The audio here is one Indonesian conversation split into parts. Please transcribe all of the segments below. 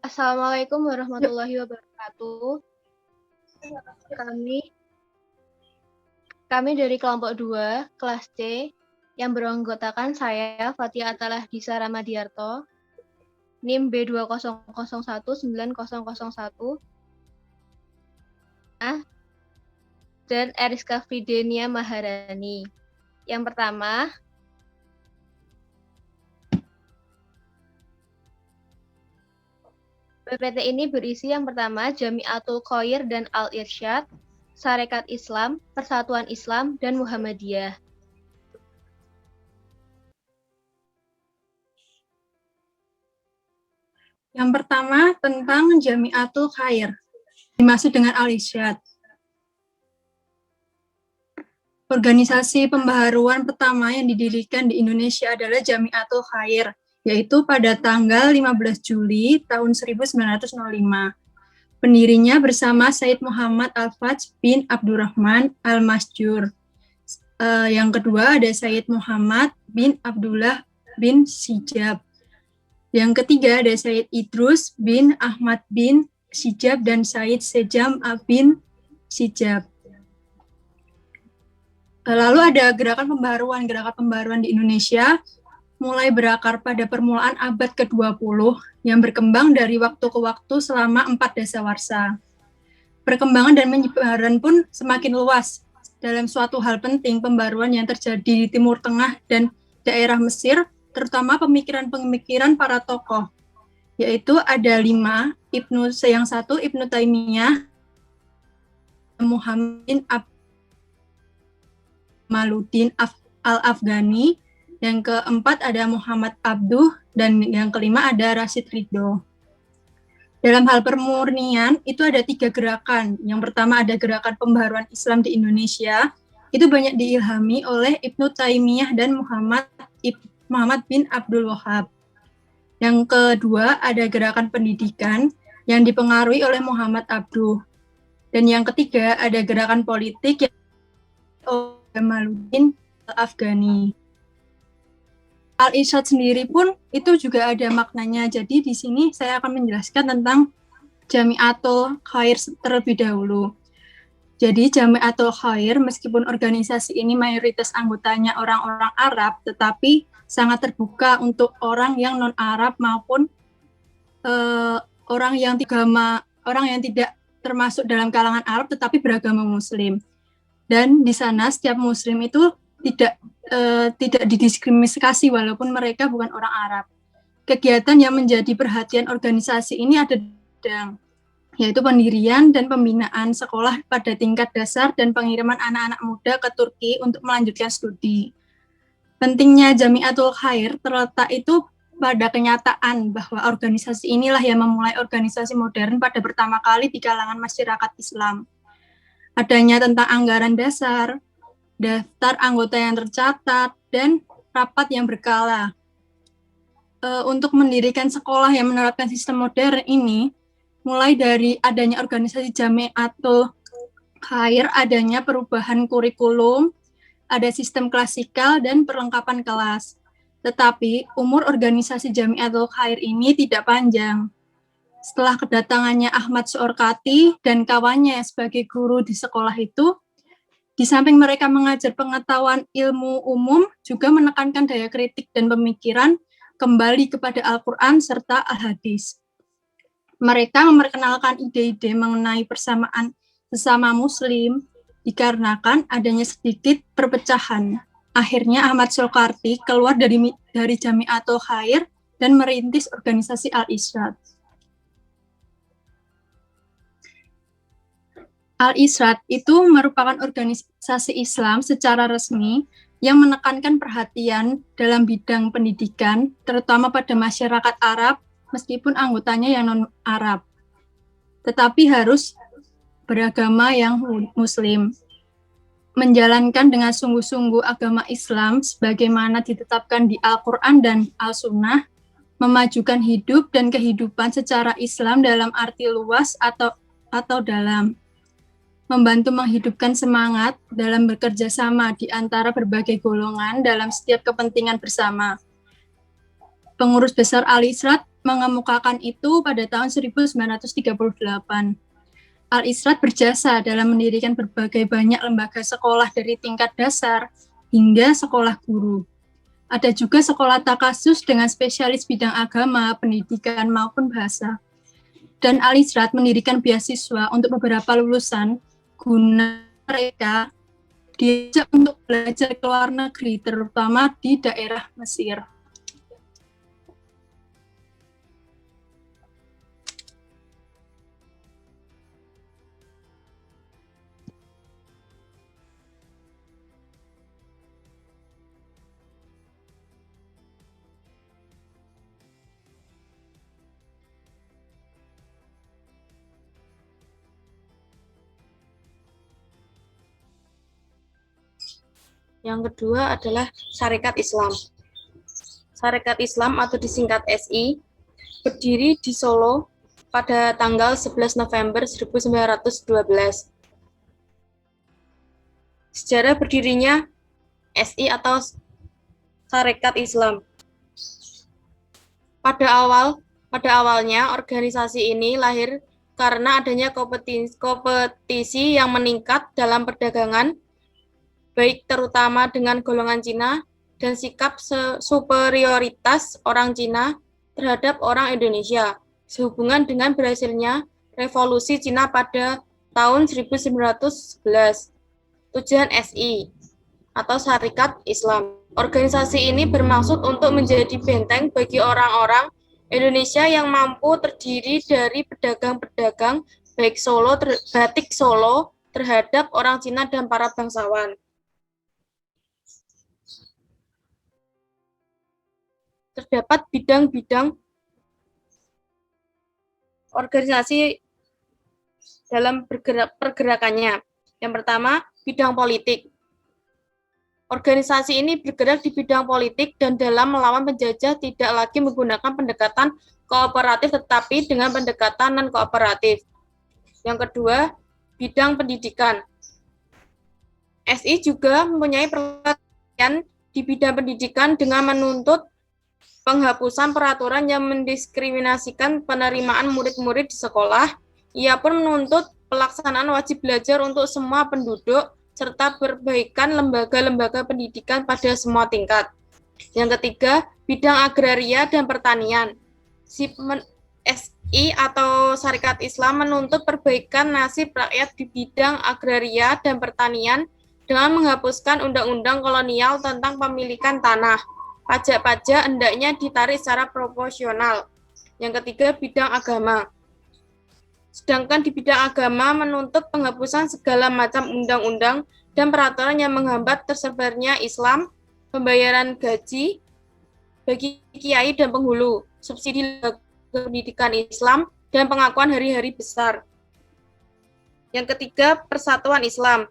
Assalamualaikum Yuk. warahmatullahi wabarakatuh. Kami dari kelompok 2, kelas C, yang beranggotakan saya, Fatia Atalah Disa Ramadiarto, NIM B20019001, dan Eriska Fridenia Maharani. Yang pertama, PPT ini berisi yang pertama, Jamiatul Khoir dan Al-Irsyad, Sarekat Islam, Persatuan Islam, dan Muhammadiyah. Yang pertama tentang Jamiatul Khair, dimaksud dengan Al-Irsyad. Organisasi pembaharuan pertama yang didirikan di Indonesia adalah Jamiatul Khair, yaitu pada tanggal 15 Juli tahun 1905. Pendirinya bersama Said Muhammad Al-Fajj bin Abdurrahman Al-Masjur. Yang kedua ada Said Muhammad bin Abdullah bin Sijab. Yang ketiga ada Said Idrus bin Ahmad bin Sijab dan Said Sejam bin Sijab. Lalu ada gerakan pembaharuan di Indonesia mulai berakar pada permulaan abad ke-20 yang berkembang dari waktu ke waktu selama 4 dasawarsa. Perkembangan dan penyebaran pun semakin luas. Dalam suatu hal penting, pembaruan yang terjadi di Timur Tengah dan daerah Mesir, terutama pemikiran-pemikiran para tokoh, yaitu ada 5, yang satu Ibnu Taimiyah, Muhammad bin Maluddin Al-Afghani, yang keempat ada Muhammad Abduh, dan yang kelima ada Rashid Ridho. Dalam hal pemurnian, itu ada 3 gerakan. Yang pertama ada gerakan pembaharuan Islam di Indonesia, itu banyak diilhami oleh Ibnu Taimiyah dan Muhammad bin Abdul Wahab. Yang kedua ada gerakan pendidikan yang dipengaruhi oleh Muhammad Abduh. Dan yang ketiga ada gerakan politik yang oleh Jamaluddin Al-Afghani. Al-Irsyad sendiri pun itu juga ada maknanya. Jadi di sini saya akan menjelaskan tentang Jamiatul Khair terlebih dahulu. Jadi Jamiatul Khair meskipun organisasi ini mayoritas anggotanya orang-orang Arab, tetapi sangat terbuka untuk orang yang non-Arab maupun orang yang tidak termasuk dalam kalangan Arab tetapi beragama Muslim. Dan di sana setiap Muslim itu tidak didiskriminasi walaupun mereka bukan orang Arab. Kegiatan yang menjadi perhatian organisasi ini ada yaitu pendirian dan pembinaan sekolah pada tingkat dasar dan pengiriman anak-anak muda ke Turki untuk melanjutkan studi. Pentingnya Jamiatul Khair terletak itu pada kenyataan bahwa organisasi inilah yang memulai organisasi modern pada pertama kali di kalangan masyarakat Islam. Adanya tentang anggaran dasar, daftar anggota yang tercatat, dan rapat yang berkala. Untuk mendirikan sekolah yang menerapkan sistem modern ini, mulai dari adanya organisasi Jamiatul Khair, adanya perubahan kurikulum, ada sistem klasikal, dan perlengkapan kelas. Tetapi umur organisasi Jamiatul Khair ini tidak panjang. Setelah kedatangannya Ahmad Soorkati dan kawannya sebagai guru di sekolah itu, di samping mereka mengajar pengetahuan ilmu umum, juga menekankan daya kritik dan pemikiran kembali kepada Al-Quran serta Al-Hadis. Mereka memperkenalkan ide-ide mengenai persamaan sesama Muslim, dikarenakan adanya sedikit perpecahan. Akhirnya Ahmad Soekarti keluar dari Jamiatul Khair dan merintis organisasi Al-Irsyad. Al-Irsyad itu merupakan organisasi Islam secara resmi yang menekankan perhatian dalam bidang pendidikan, terutama pada masyarakat Arab, meskipun anggotanya yang non-Arab. Tetapi harus beragama yang Muslim. Menjalankan dengan sungguh-sungguh agama Islam sebagaimana ditetapkan di Al-Quran dan Al-Sunnah, memajukan hidup dan kehidupan secara Islam dalam arti luas atau dalam. Membantu menghidupkan semangat dalam bekerja sama di antara berbagai golongan dalam setiap kepentingan bersama. Pengurus besar Al-Irsyad mengemukakan itu pada tahun 1938. Al-Irsyaad berjasa dalam mendirikan berbagai banyak lembaga sekolah dari tingkat dasar hingga sekolah guru. Ada juga sekolah takasus dengan spesialis bidang agama, pendidikan, maupun bahasa. Dan Al-Irsyaad mendirikan beasiswa untuk beberapa lulusan guna mereka diajak untuk belajar ke luar negeri, terutama di daerah Mesir. Yang kedua adalah Sarekat Islam. Sarekat Islam atau disingkat SI berdiri di Solo pada tanggal 11 November 1912. Sejarah berdirinya SI atau Sarekat Islam. Pada awalnya organisasi ini lahir karena adanya kompetisi yang meningkat dalam perdagangan, baik terutama dengan golongan Cina, dan sikap superioritas orang Cina terhadap orang Indonesia, sehubungan dengan berhasilnya revolusi Cina pada tahun 1911. Tujuan SI atau Sarekat Islam. Organisasi ini bermaksud untuk menjadi benteng bagi orang-orang Indonesia yang mampu terdiri dari pedagang-pedagang batik Solo terhadap orang Cina dan para bangsawan. Terdapat bidang-bidang organisasi dalam pergerakannya. Yang pertama, bidang politik. Organisasi ini bergerak di bidang politik dan dalam melawan penjajah tidak lagi menggunakan pendekatan kooperatif tetapi dengan pendekatan non-kooperatif. Yang kedua, bidang pendidikan. SI juga mempunyai perhatian di bidang pendidikan dengan menuntut penghapusan peraturan yang mendiskriminasikan penerimaan murid-murid di sekolah. Ia pun menuntut pelaksanaan wajib belajar untuk semua penduduk serta perbaikan lembaga-lembaga pendidikan pada semua tingkat. Yang ketiga, bidang agraria dan pertanian. SI atau Sarekat Islam menuntut perbaikan nasib rakyat di bidang agraria dan pertanian dengan menghapuskan undang-undang kolonial tentang pemilikan tanah. Pajak-pajak hendaknya ditarik secara proporsional. Yang ketiga, bidang agama. Sedangkan di bidang agama menuntut penghapusan segala macam undang-undang dan peraturan yang menghambat tersebarnya Islam, pembayaran gaji bagi kiai dan penghulu, subsidi pendidikan Islam, dan pengakuan hari-hari besar. Yang ketiga, Persatuan Islam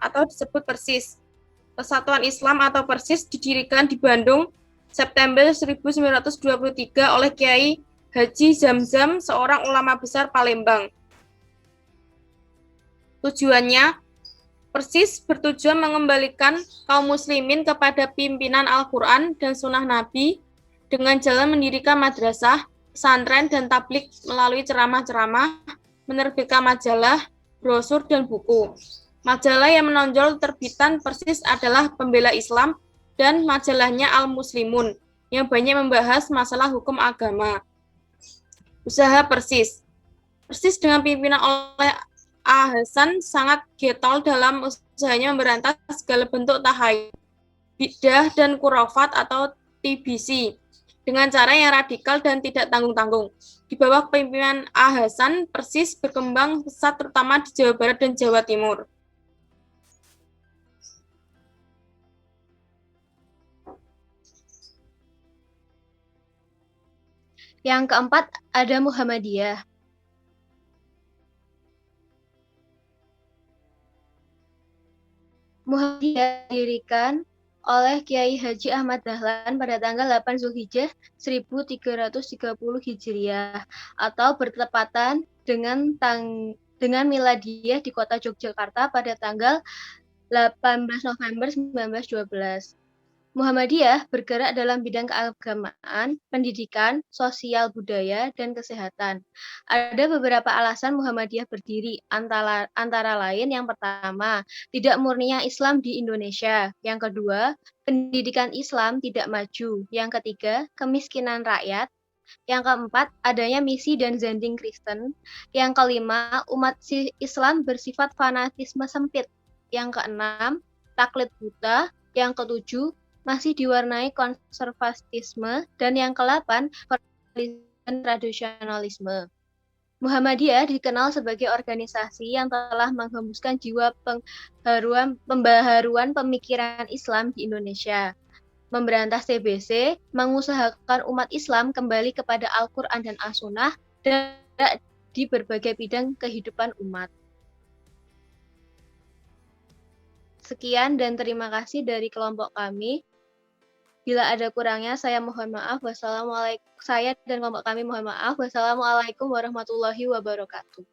atau disebut Persis. Persatuan Islam atau Persis didirikan di Bandung September 1923 oleh Kiai Haji Zamzam, seorang ulama besar Palembang. Tujuannya, Persis bertujuan mengembalikan kaum muslimin kepada pimpinan Al-Quran dan Sunnah Nabi dengan jalan mendirikan madrasah, pesantren, dan tablik melalui ceramah-ceramah, menerbitkan majalah, brosur, dan buku. Majalah yang menonjol terbitan Persis adalah Pembela Islam dan majalahnya Al-Muslimun yang banyak membahas masalah hukum agama. Usaha Persis. Persis dengan pimpinan oleh A. Hasan sangat getol dalam usahanya memberantas segala bentuk tahayul, bidah, dan kurafat atau TBC dengan cara yang radikal dan tidak tanggung-tanggung. Di bawah pimpinan A. Hasan, Persis berkembang pesat terutama di Jawa Barat dan Jawa Timur. Yang keempat ada Muhammadiyah. Muhammadiyah didirikan oleh Kiai Haji Ahmad Dahlan pada tanggal 8 Zulhijjah 1330 Hijriah atau bertepatan dengan miladiyah di kota Yogyakarta pada tanggal 18 November 1912. Muhammadiyah bergerak dalam bidang keagamaan, pendidikan, sosial budaya, dan kesehatan. Ada beberapa alasan Muhammadiyah berdiri, antara lain yang pertama, tidak murninya Islam di Indonesia. Yang kedua, pendidikan Islam tidak maju. Yang ketiga, kemiskinan rakyat. Yang keempat, adanya misi dan zending Kristen. Yang kelima, umat Islam bersifat fanatisme sempit. Yang keenam, taklid buta. Yang ketujuh, masih diwarnai konservatisme. Dan yang kedelapan, tradisionalisme. Muhammadiyah dikenal sebagai organisasi yang telah menghembuskan jiwa pembaharuan pemikiran Islam di Indonesia, memberantas TBC, mengusahakan umat Islam kembali kepada Al-Quran dan As-Sunnah, dan di berbagai bidang kehidupan umat. Sekian dan terima kasih dari kelompok kami. Bila ada kurangnya, saya mohon maaf. Saya dan kelompok kami mohon maaf. Wassalamualaikum warahmatullahi wabarakatuh.